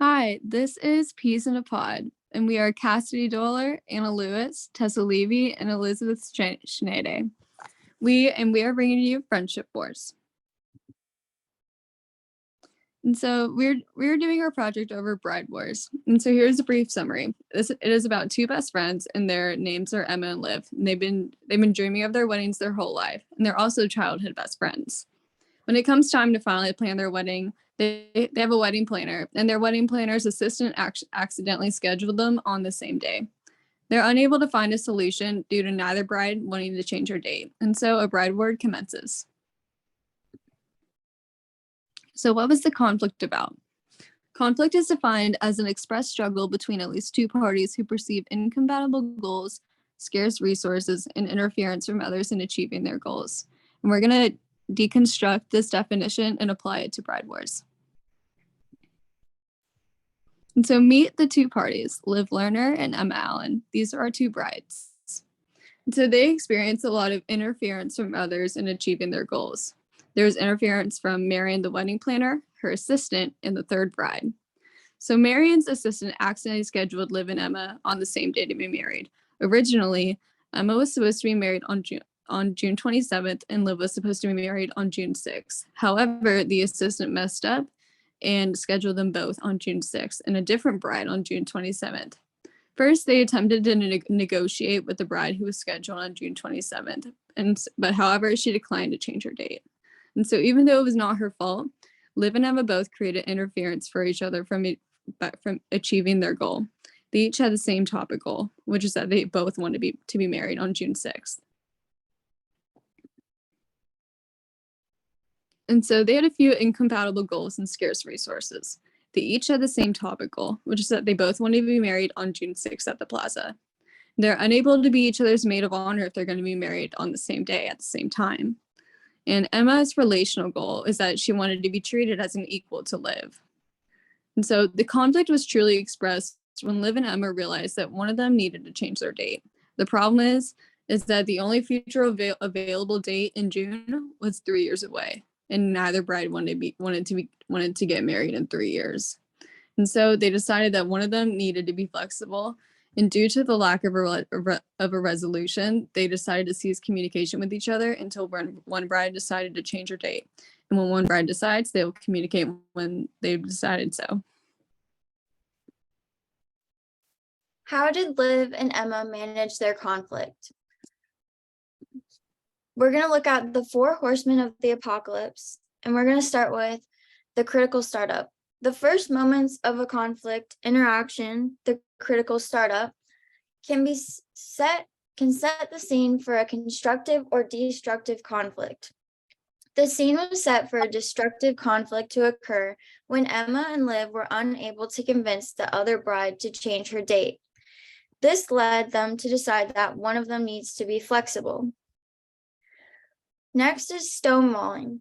Hi, this is Peas in a Pod, and we are Cassidy Doehler, Anna Lewis, Tessa Levy, and Elizabeth Schnede. We are bringing you Friendship Wars. And so we're doing our project over Bride Wars. And so here's a brief summary. It is about two best friends, and their names are Emma and Liv. And they've been dreaming of their weddings their whole life, and they're also childhood best friends. When it comes time to finally plan their wedding, they have a wedding planner, and their wedding planner's assistant accidentally scheduled them on the same day. They're unable to find a solution due to neither bride wanting to change her date, and so a bride ward commences. So what was the conflict about? Conflict is defined as an expressed struggle between at least two parties who perceive incompatible goals, scarce resources, and interference from others in achieving their goals. And we're going to deconstruct this definition and apply it to Bride Wars. And so meet the two parties, Liv Lerner and Emma Allen. These are our two brides. And so they experience a lot of interference from others in achieving their goals. There's interference from Marion, the wedding planner, her assistant, and the third bride. So Marion's assistant accidentally scheduled Liv and Emma on the same day to be married. Originally, Emma was supposed to be married on June 27th, and Liv was supposed to be married on June 6th. However, the assistant messed up and scheduled them both on June 6th and a different bride on June 27th. First, they attempted to negotiate with the bride who was scheduled on June 27th, but however, she declined to change her date. And so even though it was not her fault, Liv and Emma both created interference for each other from achieving their goal. They each had the same topic goal, which is that they both wanted to be married on June 6th. And so they had a few incompatible goals and scarce resources. They each had the same topic goal, which is that they both wanted to be married on June 6th at the plaza. They're unable to be each other's maid of honor if they're going to be married on the same day at the same time. And Emma's relational goal is that she wanted to be treated as an equal to Liv. And so the conflict was truly expressed when Liv and Emma realized that one of them needed to change their date. The problem is that the only future available date in June was 3 years away, and neither bride wanted to get married in 3 years. And so they decided that one of them needed to be flexible. And due to the lack of a resolution, they decided to cease communication with each other until one bride decided to change her date. And when one bride decides, they will communicate when they've decided so. How did Liv and Emma manage their conflict? We're going to look at the 4 horsemen of the apocalypse, and we're going to start with the critical startup. The first moments of a conflict interaction, the critical startup, can set the scene for a constructive or destructive conflict. The scene was set for a destructive conflict to occur when Emma and Liv were unable to convince the other bride to change her date. This led them to decide that one of them needs to be flexible. Next is stonewalling.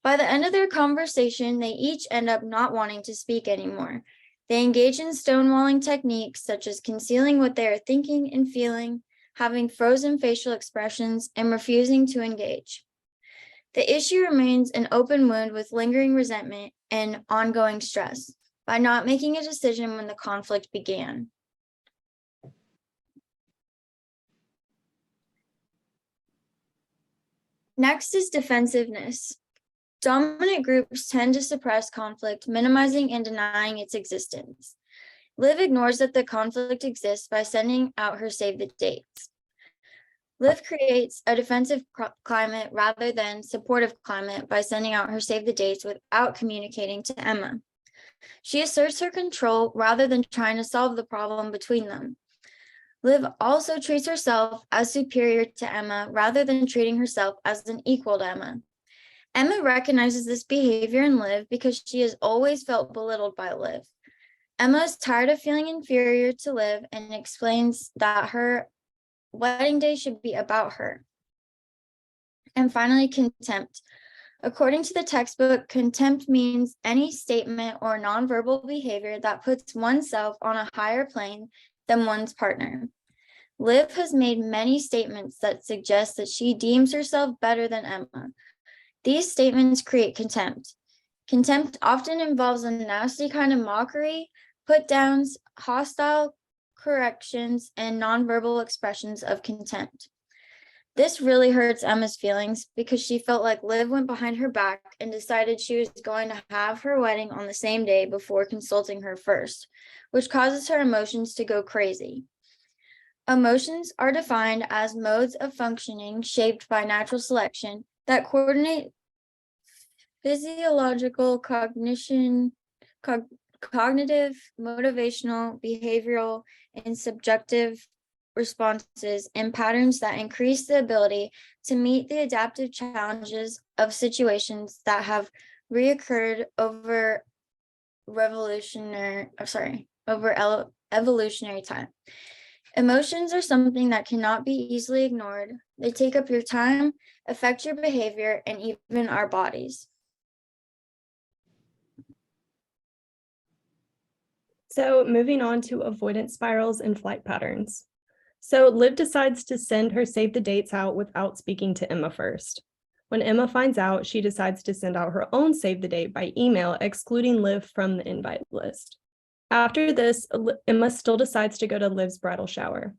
By the end of their conversation, they each end up not wanting to speak anymore. They engage in stonewalling techniques such as concealing what they are thinking and feeling, having frozen facial expressions, and refusing to engage. The issue remains an open wound with lingering resentment and ongoing stress by not making a decision when the conflict began. Next is defensiveness. Dominant groups tend to suppress conflict, minimizing and denying its existence. Liv ignores that the conflict exists by sending out her save the dates. Liv creates a defensive climate rather than supportive climate by sending out her save the dates without communicating to Emma. She asserts her control rather than trying to solve the problem between them. Liv also treats herself as superior to Emma rather than treating herself as an equal to Emma. Emma recognizes this behavior in Liv because she has always felt belittled by Liv. Emma is tired of feeling inferior to Liv and explains that her wedding day should be about her. And finally, contempt. According to the textbook, contempt means any statement or nonverbal behavior that puts oneself on a higher plane than one's partner. Liv has made many statements that suggest that she deems herself better than Emma. These statements create contempt. Contempt often involves a nasty kind of mockery, put downs, hostile corrections, and nonverbal expressions of contempt. This really hurts Emma's feelings because she felt like Liv went behind her back and decided she was going to have her wedding on the same day before consulting her first, which causes her emotions to go crazy. Emotions are defined as modes of functioning shaped by natural selection that coordinate physiological, cognitive, motivational, behavioral, and subjective responses and patterns that increase the ability to meet the adaptive challenges of situations that have reoccurred over evolutionary time. Emotions are something that cannot be easily ignored. They take up your time, affect your behavior, and even our bodies. So moving on to avoidance spirals and flight patterns. So Liv decides to send her save the dates out without speaking to Emma first. When Emma finds out, she decides to send out her own save the date by email, excluding Liv from the invite list. After this, Emma still decides to go to Liv's bridal shower.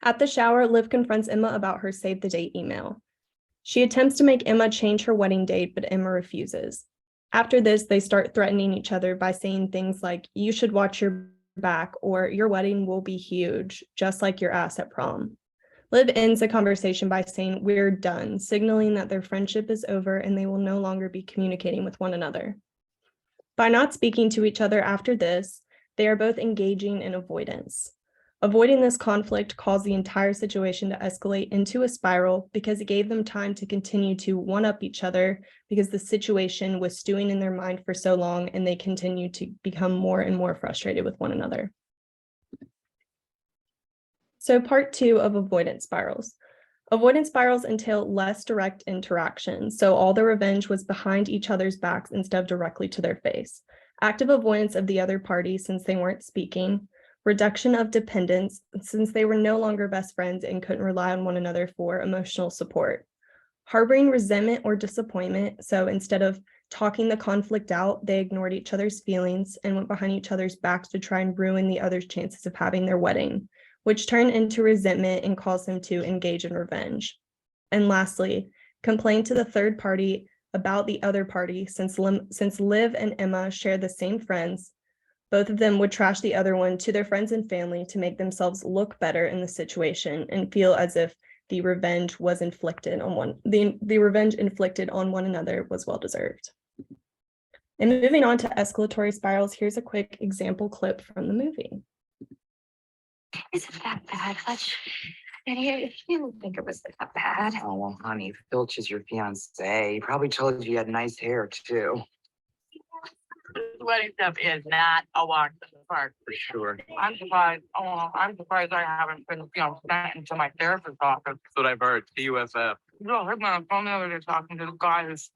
At the shower, Liv confronts Emma about her save the date email. She attempts to make Emma change her wedding date, but Emma refuses. After this, they start threatening each other by saying things like, "You should watch your back," or "Your wedding will be huge, just like your ass at prom." Liv ends the conversation by saying, "We're done," signaling that their friendship is over and they will no longer be communicating with one another. By not speaking to each other after this, they are both engaging in avoidance. Avoiding this conflict caused the entire situation to escalate into a spiral because it gave them time to continue to one-up each other because the situation was stewing in their mind for so long and they continued to become more and more frustrated with one another. So part 2 of avoidance spirals. Avoidance spirals entail less direct interaction, so all the revenge was behind each other's backs instead of directly to their face. Active avoidance of the other party since they weren't speaking. Reduction of dependence since they were no longer best friends and couldn't rely on one another for emotional support. Harboring resentment or disappointment, so instead of talking the conflict out, they ignored each other's feelings and went behind each other's backs to try and ruin the other's chances of having their wedding, which turned into resentment and caused them to engage in revenge. And lastly, complain to the third party about the other party since Liv and Emma share the same friends. Both of them would trash the other one to their friends and family to make themselves look better in the situation and feel as if the revenge was inflicted on the revenge inflicted on one another was well deserved. And moving on to escalatory spirals, here's a quick example clip from the movie. Isn't that bad, Hutch? And you didn't think it was that bad. Oh, well, honey, Filch is your fiance. He probably told you had nice hair, too. This wedding stuff is not a walk in the park. For sure. I'm surprised. Oh, I'm surprised I haven't been, sent into my therapist's office. That's what I've heard. TUFF. I heard my phone the other day talking to the guy who's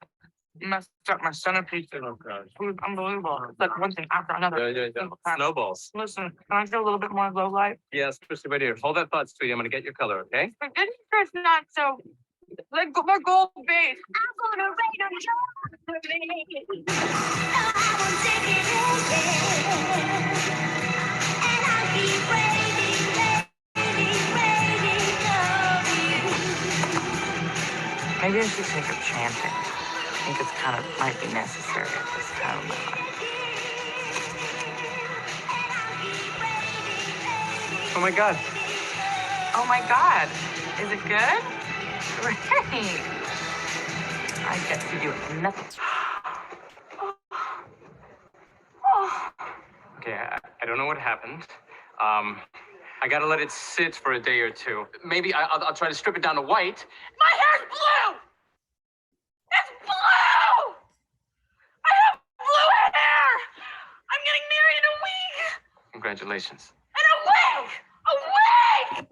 messed up my centerpiece. Oh, God. It was unbelievable. It's like one thing after another. Yeah. Snowballs. Listen, can I get a little bit more low light? Yeah, especially right here. Hold that thought, sweetie. I'm going to get your color, okay? For goodness sakes, not so. They're gold base. I'm gonna rate them for me. I will take it and I'll keep waiting. Maybe I should take up chanting. I think it's kind of might be necessary at this time of my life. Oh, my God. Oh my God, is it good? Great. I get to do nothing. Okay, I don't know what happened. I got to let it sit for a day or two. Maybe I'll try to strip it down to white. My hair's blue! It's blue! I have blue hair! I'm getting married in a week! Congratulations. In a week! A week!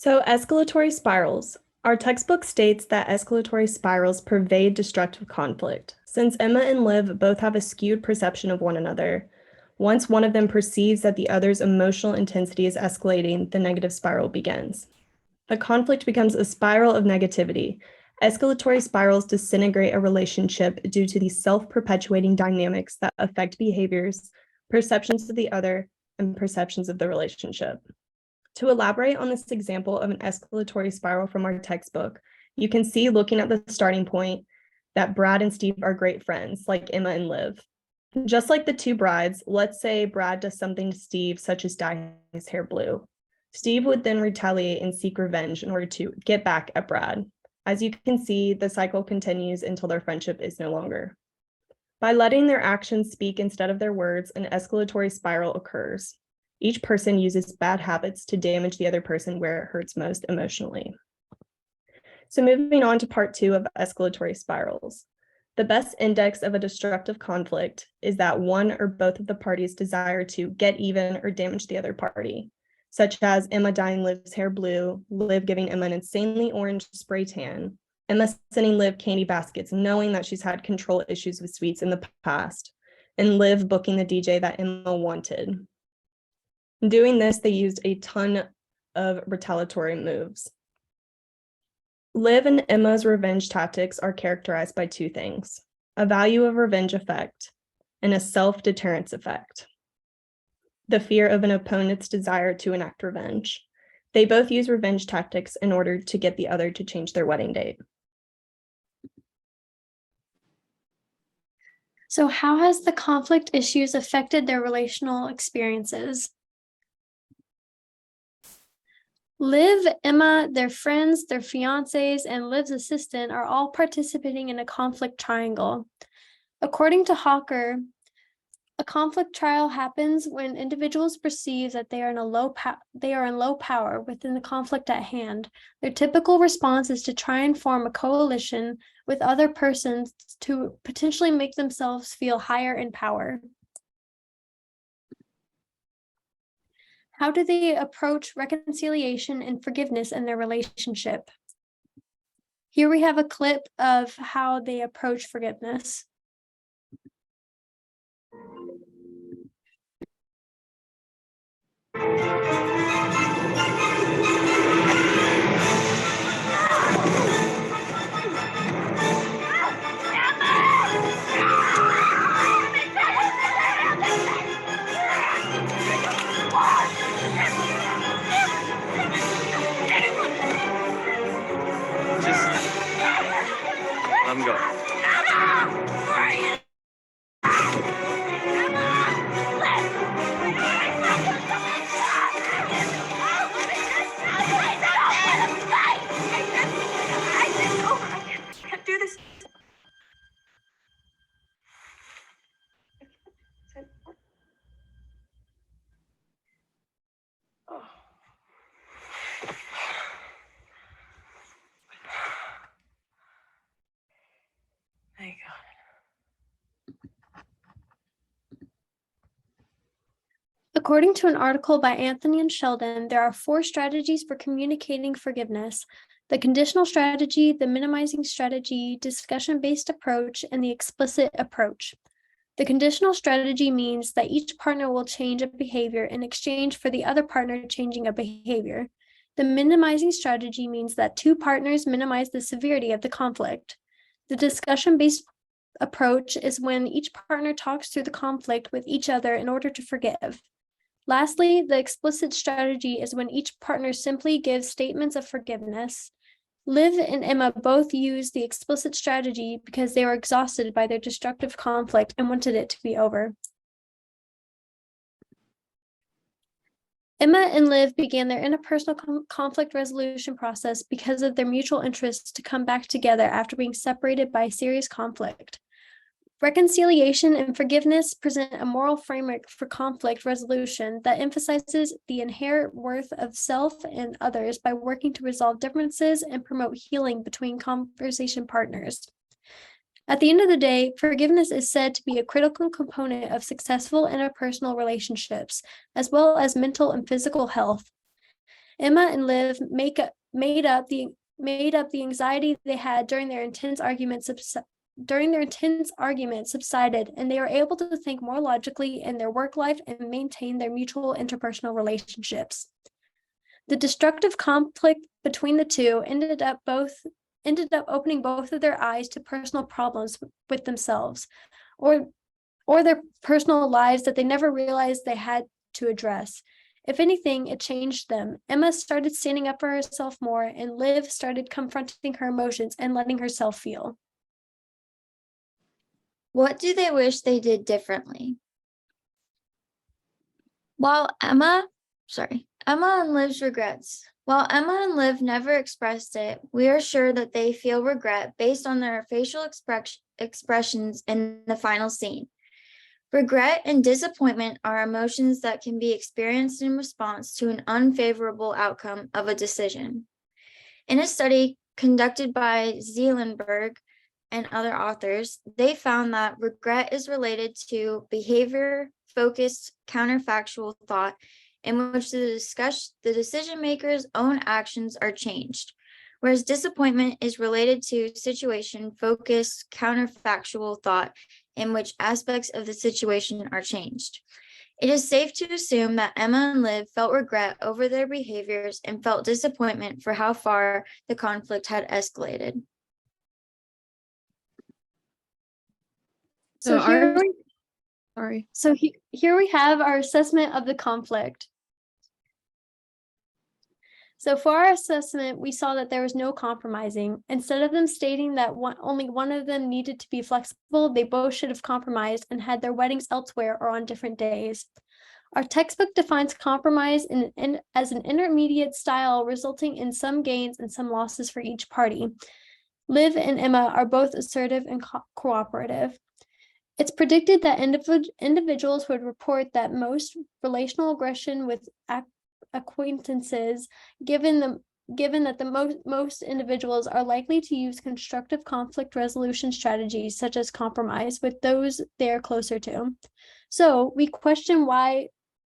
So escalatory spirals. Our textbook states that escalatory spirals pervade destructive conflict. Since Emma and Liv both have a skewed perception of one another, once one of them perceives that the other's emotional intensity is escalating, the negative spiral begins. The conflict becomes a spiral of negativity. Escalatory spirals disintegrate a relationship due to the self-perpetuating dynamics that affect behaviors, perceptions of the other, and perceptions of the relationship. To elaborate on this example of an escalatory spiral from our textbook, you can see, looking at the starting point, that Brad and Steve are great friends, like Emma and Liv. Just like the two brides, let's say Brad does something to Steve, such as dye his hair blue. Steve would then retaliate and seek revenge in order to get back at Brad. As you can see, the cycle continues until their friendship is no longer. By letting their actions speak instead of their words, an escalatory spiral occurs. Each person uses bad habits to damage the other person where it hurts most emotionally. So moving on to part 2 of escalatory spirals. The best index of a destructive conflict is that one or both of the parties desire to get even or damage the other party, such as Emma dyeing Liv's hair blue, Liv giving Emma an insanely orange spray tan, Emma sending Liv candy baskets knowing that she's had control issues with sweets in the past, and Liv booking the DJ that Emma wanted. In doing this, they used a ton of retaliatory moves. Liv and Emma's revenge tactics are characterized by 2 things: a value of revenge effect and a self-deterrence effect. The fear of an opponent's desire to enact revenge. They both use revenge tactics in order to get the other to change their wedding date. So how has the conflict issues affected their relational experiences? Liv, Emma, their friends, their fiancés, and Liv's assistant are all participating in a conflict triangle. According to Hawker, a conflict trial happens when individuals perceive that they are in low power within the conflict at hand. Their typical response is to try and form a coalition with other persons to potentially make themselves feel higher in power. How do they approach reconciliation and forgiveness in their relationship? Here we have a clip of how they approach forgiveness. Let him go. I can't do this. Oh. Thank God. According to an article by Anthony and Sheldon, there are 4 strategies for communicating forgiveness: the conditional strategy, the minimizing strategy, discussion-based approach, and the explicit approach. The conditional strategy means that each partner will change a behavior in exchange for the other partner changing a behavior. The minimizing strategy means that 2 partners minimize the severity of the conflict. The discussion-based approach is when each partner talks through the conflict with each other in order to forgive. Lastly, the explicit strategy is when each partner simply gives statements of forgiveness. Liv and Emma both used the explicit strategy because they were exhausted by their destructive conflict and wanted it to be over. Emma and Liv began their interpersonal conflict resolution process because of their mutual interests to come back together after being separated by serious conflict. Reconciliation and forgiveness present a moral framework for conflict resolution that emphasizes the inherent worth of self and others by working to resolve differences and promote healing between conversation partners. At the end of the day, forgiveness is said to be a critical component of successful interpersonal relationships, as well as mental and physical health. Emma and Liv made up the anxiety they had during their intense arguments subsided, and they were able to think more logically in their work life and maintain their mutual interpersonal relationships. The destructive conflict between the two ended ended up opening both of their eyes to personal problems with themselves, or their personal lives that they never realized they had to address. If anything, it changed them. Emma started standing up for herself more, and Liv started confronting her emotions and letting herself feel. What do they wish they did differently? Emma and Liv's regrets. While Emma and Liv never expressed it, we are sure that they feel regret based on their facial expressions in the final scene. Regret and disappointment are emotions that can be experienced in response to an unfavorable outcome of a decision. In a study conducted by Zeelenberg and other authors, they found that regret is related to behavior-focused counterfactual thought in which the decision maker's own actions are changed, whereas disappointment is related to situation-focused counterfactual thought in which aspects of the situation are changed. It is safe to assume that Emma and Liv felt regret over their behaviors and felt disappointment for how far the conflict had escalated. So here we have our assessment of the conflict. So for our assessment, we saw that there was no compromising. Instead of them stating that only one of them needed to be flexible, they both should have compromised and had their weddings elsewhere or on different days. Our textbook defines compromise as an intermediate style resulting in some gains and some losses for each party. Liv and Emma are both assertive and cooperative. It's predicted that individuals would report that most relational aggression with acquaintances, given that most individuals are likely to use constructive conflict resolution strategies such as compromise with those they are closer to. So we question why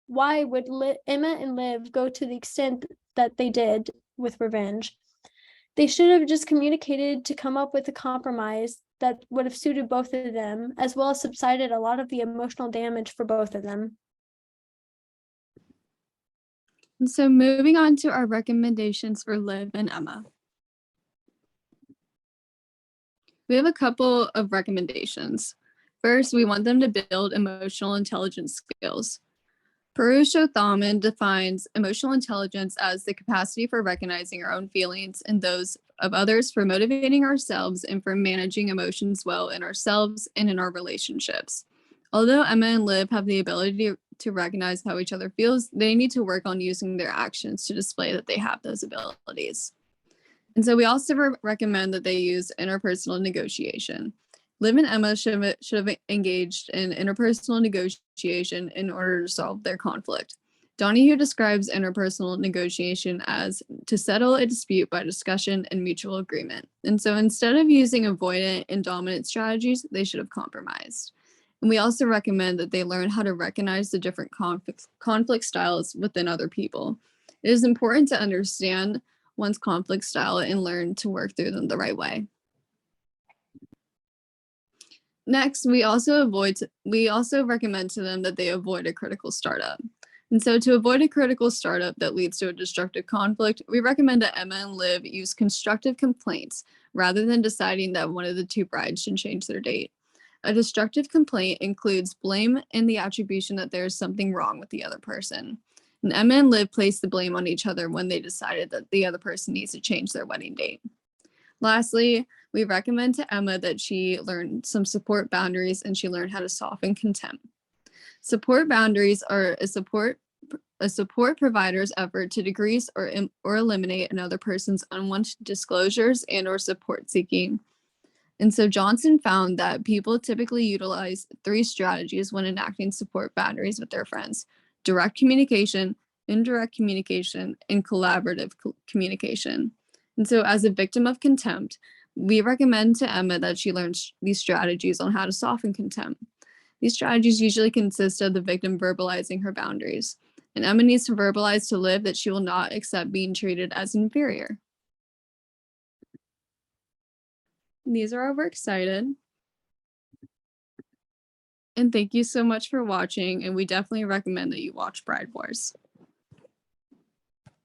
would Emma and Liv go to the extent that they did with revenge? They should have just communicated to come up with a compromise that would have suited both of them, as well as subsided a lot of the emotional damage for both of them. And so moving on to our recommendations for Liv and Emma. We have a couple of recommendations. First, we want them to build emotional intelligence skills. Purusho Thalman defines emotional intelligence as the capacity for recognizing our own feelings and those of others, for motivating ourselves, and for managing emotions well in ourselves and in our relationships. Although Emma and Liv have the ability to recognize how each other feels, they need to work on using their actions to display that they have those abilities. And so we also recommend that they use interpersonal negotiation. Liv and Emma should have engaged in interpersonal negotiation in order to solve their conflict. Donahue describes interpersonal negotiation as to settle a dispute by discussion and mutual agreement. And so instead of using avoidant and dominant strategies, they should have compromised. And we also recommend that they learn how to recognize the different conflict styles within other people. It is important to understand one's conflict style and learn to work through them the right way. Next, we also recommend to them that they avoid a critical startup. And so to avoid a critical startup that leads to a destructive conflict, we recommend that Emma and Liv use constructive complaints rather than deciding that one of the two brides should change their date. A destructive complaint includes blame and the attribution that there is something wrong with the other person. And Emma and Liv place the blame on each other when they decided that the other person needs to change their wedding date. Lastly, we recommend to Emma that she learn some support boundaries and she learn how to soften contempt. Support boundaries are a support provider's effort to decrease or eliminate another person's unwanted disclosures and or support seeking. And so Johnson found that people typically utilize 3 strategies when enacting support boundaries with their friends: direct communication, indirect communication, and collaborative communication. And so as a victim of contempt, we recommend to Emma that she learns these strategies on how to soften contempt. These strategies usually consist of the victim verbalizing her boundaries. And Emma needs to verbalize to Liv that she will not accept being treated as inferior. These are our works cited. And thank you so much for watching, and we definitely recommend that you watch Bride Wars.